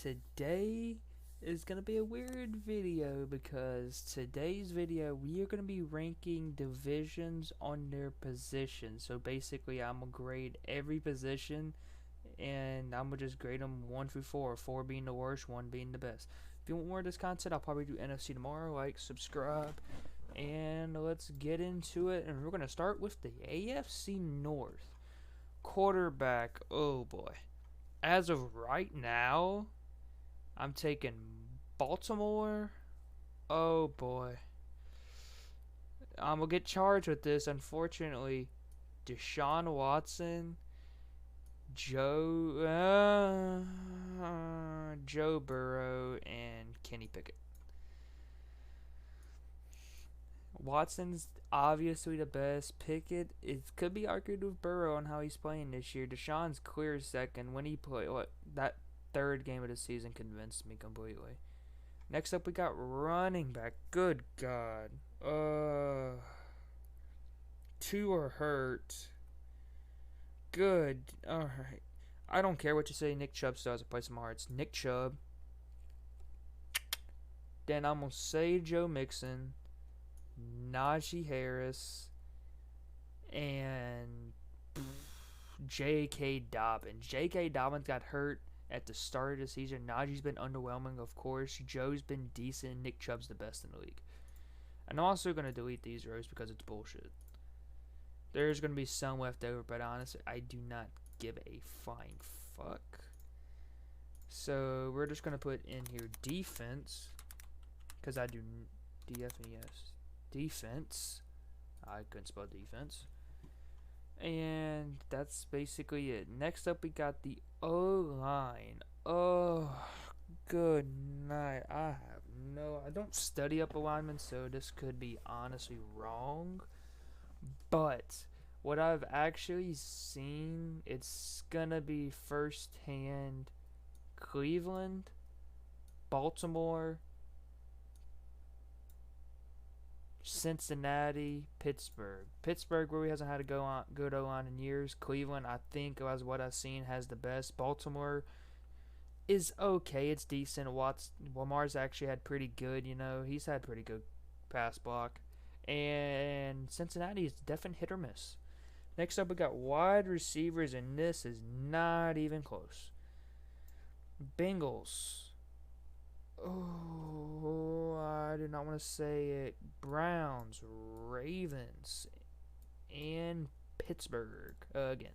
today is going to be a weird video because today's video we are going to be ranking divisions on their positions. So basically I'm going to grade every position and I'm going to just grade them 1 through 4, 4 being the worst, 1 being the best. If you want more of this content, I'll probably do NFC tomorrow. Like, subscribe, and let's get into it. And we're going to start with the AFC North. Quarterback, oh boy. As of right now, I'm taking Baltimore. Oh boy. I'm going to get charged with this, unfortunately. Deshaun Watson, Joe Burrow, and Kenny Pickett. Watson's obviously the best. Pickett, it could be argued with Burrow on how he's playing this year. Deshaun's clear second. When he played, that third game of the season convinced me completely. Next up, we got running back. Good God. Two are hurt. Good. Alright. I don't care what you say. Nick Chubb still has a place in my heart. It's Nick Chubb. Then I'm going to say Joe Mixon, Najee Harris, and J.K. Dobbins. J.K. Dobbins got hurt at the start of the season. Najee's been underwhelming, of course. Joe's been decent. Nick Chubb's the best in the league. And I'm also going to delete these rows because it's bullshit. There's going to be some left over, but honestly, I do not give a flying fuck. So we're just going to put in here defense, because I do DFES. Defense. I couldn't spell defense. And that's basically it. Next up, we got the O-line. Oh, good night. I don't study up alignment, so this could be honestly wrong. But what I've actually seen, it's gonna be firsthand Cleveland, Baltimore, Cincinnati, Pittsburgh. Pittsburgh really hasn't had a good O-line in years. Cleveland, I think, as what I've seen, has the best. Baltimore is okay. It's decent. Lamar's actually had pretty good, he's had pretty good pass block. And Cincinnati is definitely hit or miss. Next up, we got wide receivers, and this is not even close. Bengals. Oh, I do not want to say it. Browns, Ravens, and Pittsburgh again.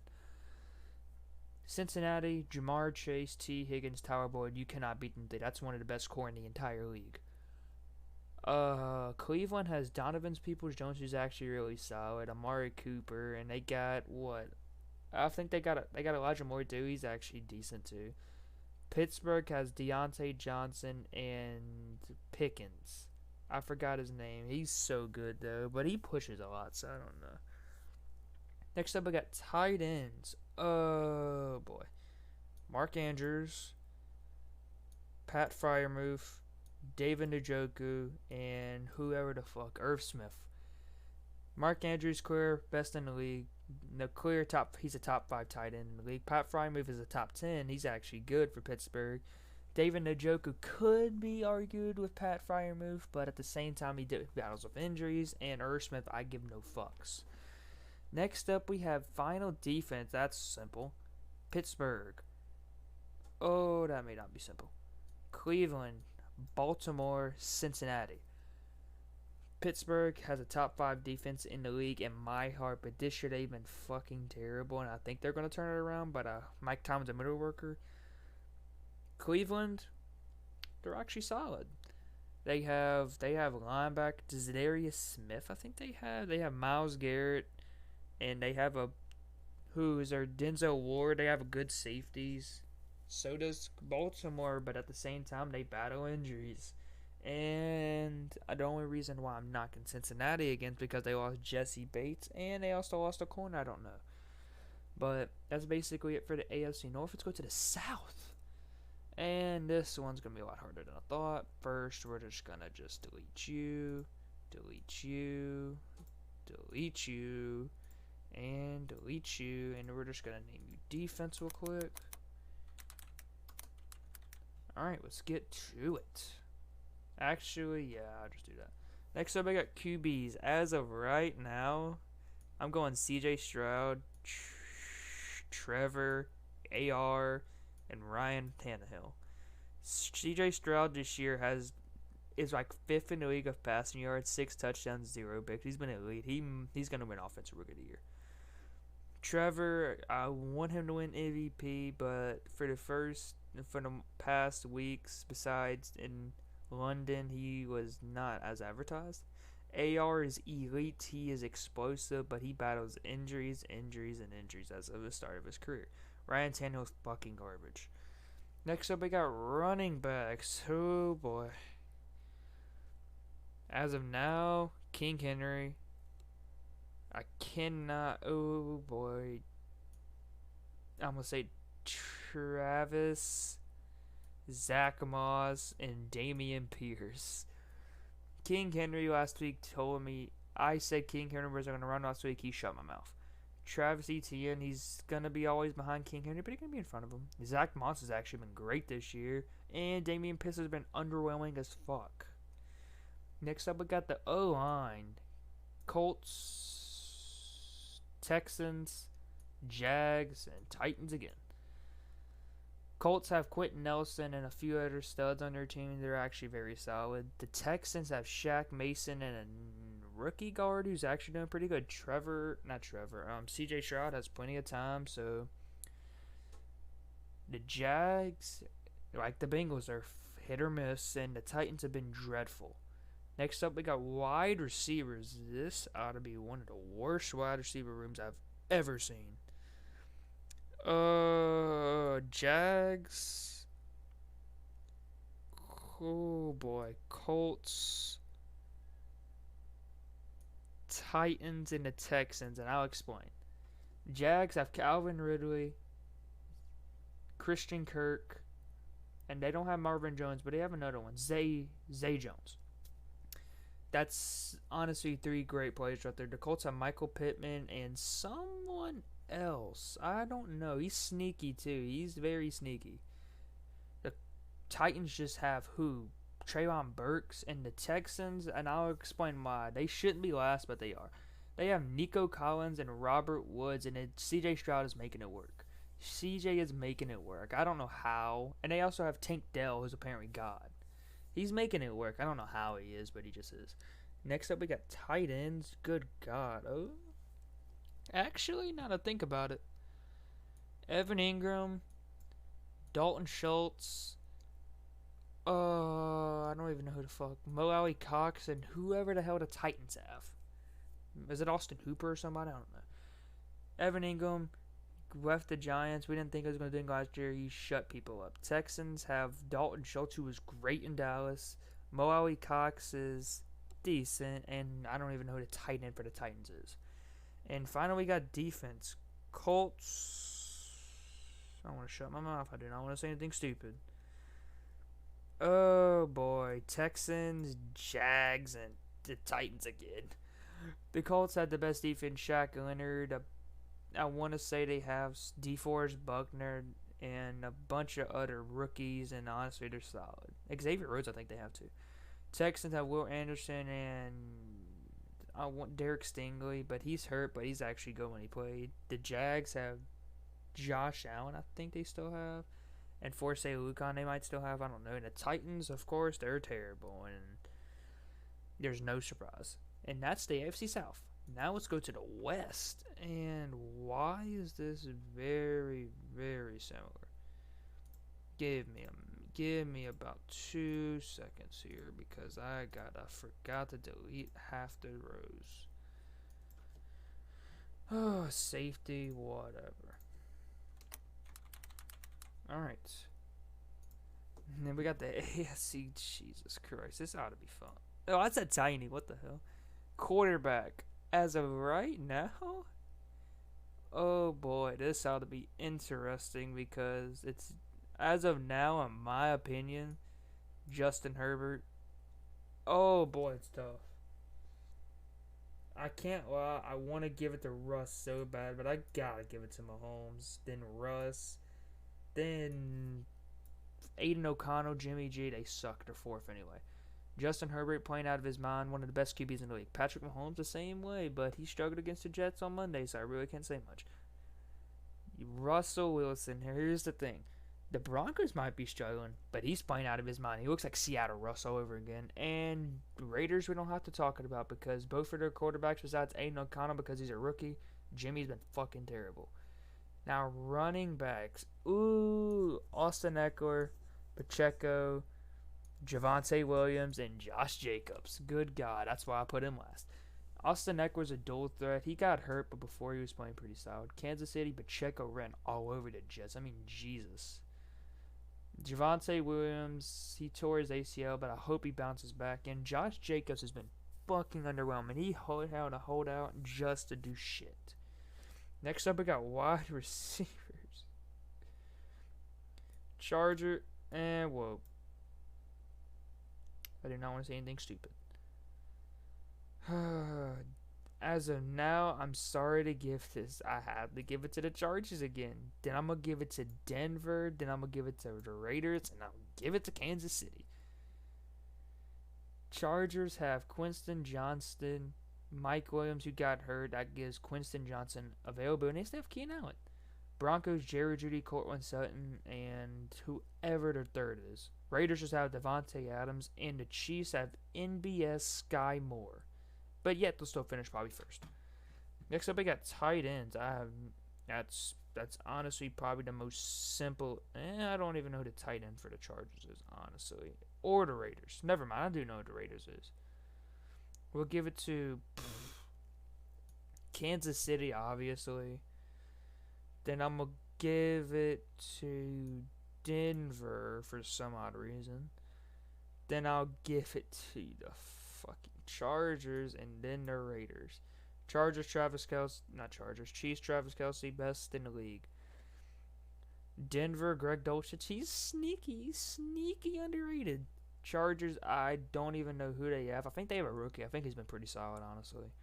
Cincinnati, Jamar Chase, T. Higgins, Tyler Boyd. You cannot beat them. That's one of the best core in the entire league. Cleveland has Donovan Peoples-Jones, who's actually really solid. Amari Cooper, and they got what? I think they got Elijah Moore too. He's actually decent too. Pittsburgh has Deontay Johnson and Pickens. I forgot his name. He's so good though, but he pushes a lot, so I don't know. Next up, I got tight ends. Oh boy, Mark Andrews, Pat Freiermuth, David Njoku, and whoever the fuck, Irv Smith. Mark Andrews, clear best in the league. No, clear top. He's a top 5 tight end in the league. Pat Freiermuth is a top 10. He's actually good for Pittsburgh. David Njoku could be argued with Pat Freiermuth, but at the same time, he battles with injuries. And Irv Smith, I give no fucks. Next up, we have final defense. That's simple. Pittsburgh. Oh, that may not be simple. Cleveland, Baltimore, Cincinnati. Pittsburgh has a top 5 defense in the league in my heart, but this year they've been fucking terrible, and I think they're going to turn it around, but Mike Tomlin's a middle worker. Cleveland, they're actually solid. They have linebacker Zadarius Smith, I think they have Myles Garrett, and they have Denzel Ward. They have good safeties. So does Baltimore, but at the same time, they battle injuries. And the only reason why I'm knocking Cincinnati again is because they lost Jesse Bates, and they also lost a corner. I don't know. But that's basically it for the AFC North. Let's go to the South. And this one's going to be a lot harder than I thought. First, we're just going to delete you, and delete you. And we're just going to name you defense real quick. Alright, let's get to it. Actually, yeah, I'll just do that. Next up, I got QBs. As of right now, I'm going CJ Stroud, Trevor, AR, and Ryan Tannehill. CJ Stroud this year is like fifth in the league of passing yards, 6 touchdowns, 0 picks. He's been elite. He's gonna win offensive rookie of the year. Trevor, I want him to win MVP, but for the past weeks, besides in London, he was not as advertised. AR is elite. He is explosive, but he battles injuries as of the start of his career. Ryan Tannehill's fucking garbage. Next up, we got running backs. Oh boy. As of now, King Henry. I cannot. Oh boy. I'm gonna say Travis, Zach Moss, and Damian Pierce. King Henry last week told me, I said King Henry was going to run last week. He shut my mouth. Travis Etienne, he's going to be always behind King Henry, but he's going to be in front of him. Zach Moss has actually been great this year, and Damian Pierce has been underwhelming as fuck. Next up, we got the O-line. Colts, Texans, Jags, and Titans again. Colts have Quentin Nelson and a few other studs on their team. They're actually very solid. The Texans have Shaq Mason and a rookie guard who's actually doing pretty good. CJ Stroud has plenty of time. So the Jags, like the Bengals, are hit or miss, and the Titans have been dreadful. Next up, we got wide receivers. This ought to be one of the worst wide receiver rooms I've ever seen. Jags. Oh boy. Colts, Titans, and the Texans, and I'll explain. Jags have Calvin Ridley, Christian Kirk, and they don't have Marvin Jones, but they have another one, Zay Jones. That's honestly 3 great players right there. The Colts have Michael Pittman and someone else. I don't know. He's sneaky too. He's very sneaky. The Titans just have who? Treylon Burks, and the Texans, and I'll explain why. They shouldn't be last, but they are. They have Nico Collins and Robert Woods, and CJ Stroud is making it work. CJ is making it work. I don't know how. And they also have Tank Dell, who's apparently God. He's making it work. I don't know how he is, but he just is. Next up, we got tight ends. Good God. Oh. Actually, now to think about it, Evan Ingram, Dalton Schultz, I don't even know who the fuck, Mo Alley Cox, and whoever the hell the Titans have. Is it Austin Hooper or somebody? I don't know. Evan Ingram left the Giants. We didn't think it was going to do last year. He shut people up. Texans have Dalton Schultz, who was great in Dallas. Mo Alley Cox is decent, and I don't even know who the tight end for the Titans is. And finally, we got defense. Colts. I don't want to shut my mouth. I do not want to say anything stupid. Oh boy. Texans, Jags, and the Titans again. The Colts had the best defense. Shaq Leonard. I want to say they have DeForest Buckner and a bunch of other rookies, and honestly, they're solid. Xavier Rhodes, I think they have too. Texans have Will Anderson and I want Derek Stingley, but he's hurt, but he's actually good when he played. The Jags have Josh Allen, I think they still have. And Forsay Lucon, they might still have. I don't know. And the Titans, of course, they're terrible. And there's no surprise. And that's the AFC South. Now let's go to the West. And why is this very, very similar? Give me about 2 seconds here because I forgot to delete half the rows. Oh, safety, whatever. Alright. And then we got the AFC. Jesus Christ, this ought to be fun. Oh, that's a tiny. What the hell? Quarterback. As of right now? Oh boy, this ought to be interesting because it's, as of now, in my opinion, Justin Herbert. Oh boy, it's tough. I can't lie. I want to give it to Russ so bad, but I gotta give it to Mahomes. Then Russ. Then Aiden O'Connell, Jimmy G, they suck. They're fourth anyway. Justin Herbert playing out of his mind, one of the best QBs in the league. Patrick Mahomes the same way, but he struggled against the Jets on Monday, so I really can't say much. Russell Wilson, here's the thing. The Broncos might be struggling, but he's playing out of his mind. He looks like Seattle Russ all over again. And Raiders we don't have to talk about because both of their quarterbacks, besides Aiden O'Connell because he's a rookie, Jimmy's been fucking terrible. Now running backs. Ooh, Austin Eckler, Pacheco, Javonte Williams, and Josh Jacobs. Good God, that's why I put him last. Austin Eckler's a dual threat. He got hurt, but before he was playing pretty solid. Kansas City, Pacheco ran all over the Jets. I mean, Jesus. Javonte Williams, he tore his ACL, but I hope he bounces back. And Josh Jacobs has been fucking underwhelming. He held out just to do shit. Next up, we got wide receivers. Charger, and whoa. I do not want to say anything stupid. As of now, I'm sorry to give this. I have to give it to the Chargers again. Then I'm going to give it to Denver. Then I'm going to give it to the Raiders. And I'll give it to Kansas City. Chargers have Quinton Johnston, Mike Williams, who got hurt. That gives Quinton Johnson availability. And they still have Keenan Allen. Broncos, Jerry Jeudy, Cortland Sutton, and whoever their third is. Raiders just have Devontae Adams. And the Chiefs have NBS Sky Moore. But yet they'll still finish probably first. Next up, we got tight ends. That's honestly probably the most simple. I don't even know who the tight end for the Chargers is, honestly, or the Raiders. Never mind, I do know who the Raiders is. We'll give it to Kansas City, obviously. Then I'm gonna give it to Denver for some odd reason. Then I'll give it to the fucking Chargers, and then the Raiders. Chiefs, Travis Kelce, best in the league. Denver, Greg Dulcich, he's sneaky underrated. Chargers, I don't even know who they have. I think they have a rookie. I think he's been pretty solid, honestly.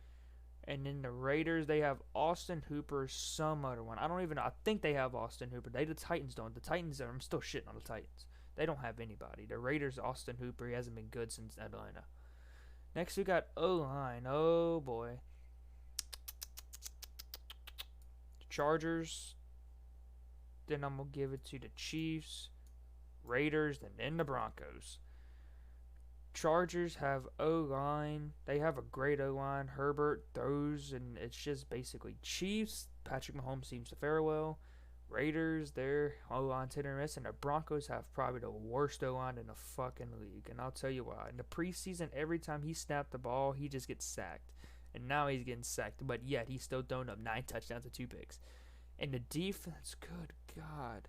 And then the Raiders, they have Austin Hooper, some other one. I think they have Austin Hooper. The Titans don't. I'm still shitting on the Titans. They don't have anybody. The Raiders, Austin Hooper, he hasn't been good since Atlanta. Next, we got O-line. Oh, boy. Chargers. Then I'm going to give it to the Chiefs, Raiders, and then the Broncos. Chargers have O-line. They have a great O-line. Herbert throws, and it's just basically Chiefs. Patrick Mahomes seems to fare well. Raiders, their O-line's hit or miss, and the Broncos have probably the worst O-line in the fucking league. And I'll tell you why. In the preseason, every time he snapped the ball, he just gets sacked. And now he's getting sacked, but yet he's still throwing up 9 touchdowns and 2 picks. And the defense, good God.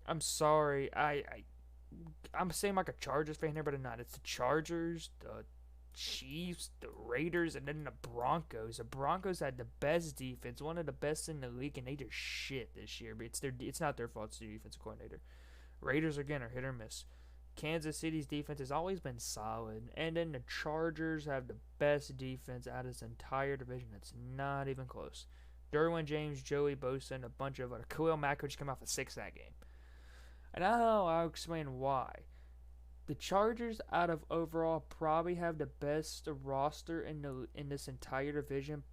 I'm sorry. I'm saying like a Chargers fan here, but I'm not. It's the Chargers, the Chiefs, the Raiders, and then the Broncos. The Broncos had the best defense, one of the best in the league, and they just shit this year. But it's not their fault. It's the defensive coordinator. Raiders again are hit or miss. Kansas City's defense has always been solid, and then the Chargers have the best defense out of this entire division. It's not even close. Derwin James, Joey Bosa, and a bunch of other. Khalil Mack just came off a 6-sack game. And I'll explain why. The Chargers, out of overall, probably have the best roster in this entire division.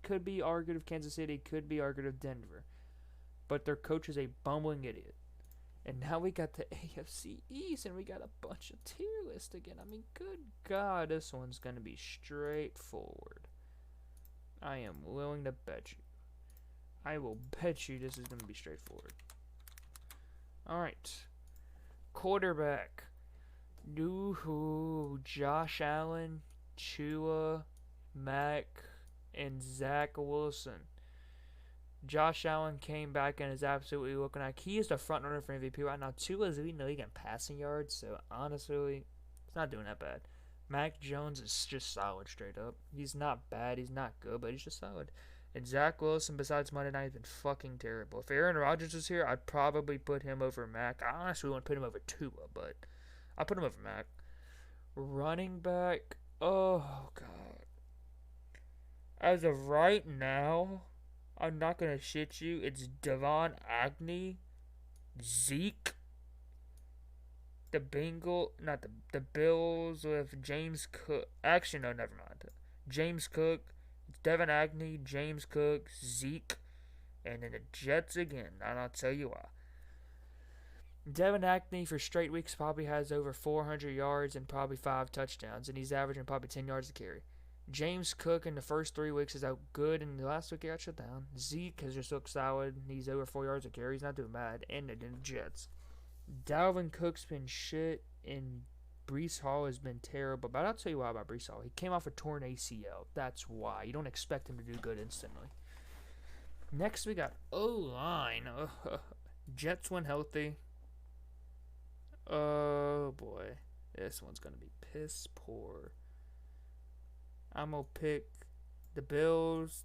Could be argued of Kansas City, could be argued of Denver. But their coach is a bumbling idiot. And now we got the AFC East, and we got a bunch of tier lists again. I mean, good God, this one's going to be straightforward. I am willing to bet you. I will bet you this is going to be straightforward. Alright. Quarterback. Josh Allen, Tua, Mac, and Zach Wilson. Josh Allen came back and is absolutely looking like he is the front runner for MVP right now. Tua is leading the league in passing yards, so honestly, it's not doing that bad. Mac Jones is just solid straight up. He's not bad, he's not good, but he's just solid. And Zach Wilson, besides Monday night, has been fucking terrible. If Aaron Rodgers was here, I'd probably put him over Mac. I honestly wouldn't put him over Tua, but I'll put him over Mac. Running back, oh, God. As of right now, I'm not going to shit you. It's Devon Agnew, Zeke, the Bills with James Cook. Actually, no, never mind. James Cook, Devin Agnew, James Cook, Zeke, and then the Jets again. And I'll tell you why. Devin Agnew for straight weeks probably has over 400 yards and probably 5 touchdowns, and he's averaging probably 10 yards a carry. James Cook in the first 3 weeks is out good, and the last week he got shut down. Zeke has just looked solid. He's over 4 yards a carry. He's not doing bad. And then the Jets. Dalvin Cook's been shit, and Breece Hall has been terrible. But I'll tell you why about Breece Hall. He came off a torn ACL. That's why. You don't expect him to do good instantly. Next, we got O-line. Jets when healthy. Oh, boy. This one's going to be piss poor. I'm going to pick the Bills.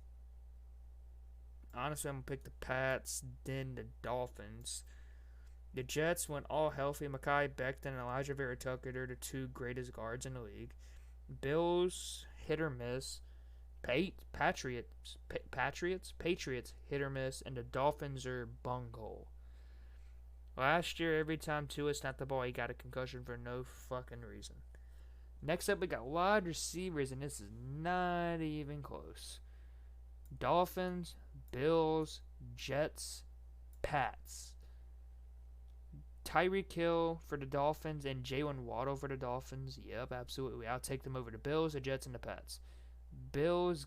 Honestly, I'm going to pick the Pats, then the Dolphins. The Jets, when all healthy, Mekhi Becton and Elijah Vera Tucker, they're the 2 greatest guards in the league. Bills, hit or miss. Patriots, hit or miss. And the Dolphins are bunghole. Last year, every time Tua snapped the ball, he got a concussion for no fucking reason. Next up, we got wide receivers, and this is not even close. Dolphins, Bills, Jets, Pats. Tyreek Hill for the Dolphins and Jalen Waddle for the Dolphins. Yep, absolutely. I'll take them over the Bills, the Jets, and the Pats. Bills,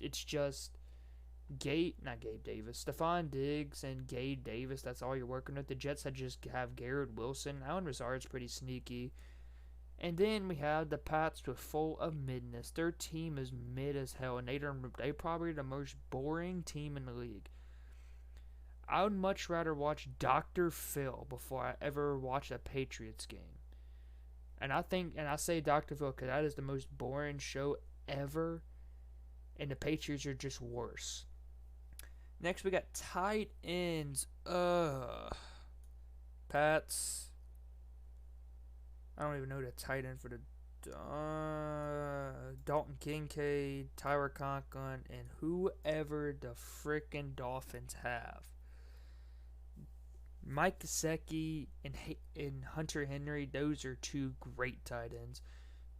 it's just not Gabe Davis. Stephon Diggs and Gabe Davis, that's all you're working with. The Jets just have Garrett Wilson. Allen Lazard's pretty sneaky. And then we have the Pats with full of midness. Their team is mid as hell, and they probably the most boring team in the league. I would much rather watch Dr. Phil before I ever watch a Patriots game. And I say Dr. Phil because that is the most boring show ever, and the Patriots are just worse. Next, we got tight ends. Pats. I don't even know the tight end for the Dalton Kincaid, Tyler Conklin, and whoever the frickin' Dolphins have. Mike Gesicki and Hunter Henry, those are 2 great tight ends.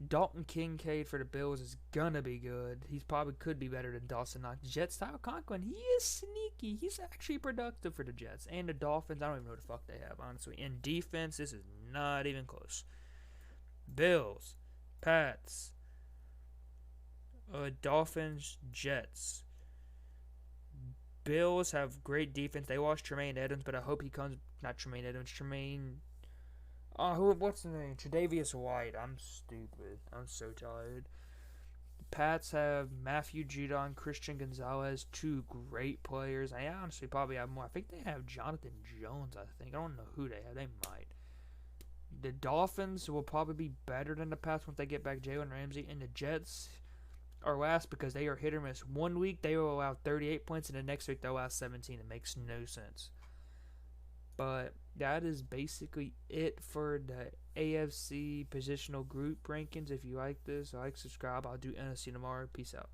Dalton Kincaid for the Bills is gonna be good. He's probably could be better than Dawson Knox. Jets, Tyler Conklin, he is sneaky. He's actually productive for the Jets. And the Dolphins, I don't even know what the fuck they have, honestly. In defense, this is not even close. Bills, Pats, Dolphins, Jets. Bills have great defense. They lost Tremaine Edmonds, but I hope he comes. Not Tremaine Edmonds. What's the name? Tre'Davious White. I'm stupid. I'm so tired. The Pats have Matthew Judon, Christian Gonzalez, 2 great players. I honestly probably have more. I think they have Jonathan Jones. I don't know who they have. They might. The Dolphins will probably be better than the Pats once they get back Jalen Ramsey. And the Jets are last because they are hit or miss. 1 week they will allow 38 points, and the next week they'll allow 17. It makes no sense. But that is basically it for the AFC positional group rankings. If you like this, like, subscribe. I'll do NFC tomorrow. Peace out.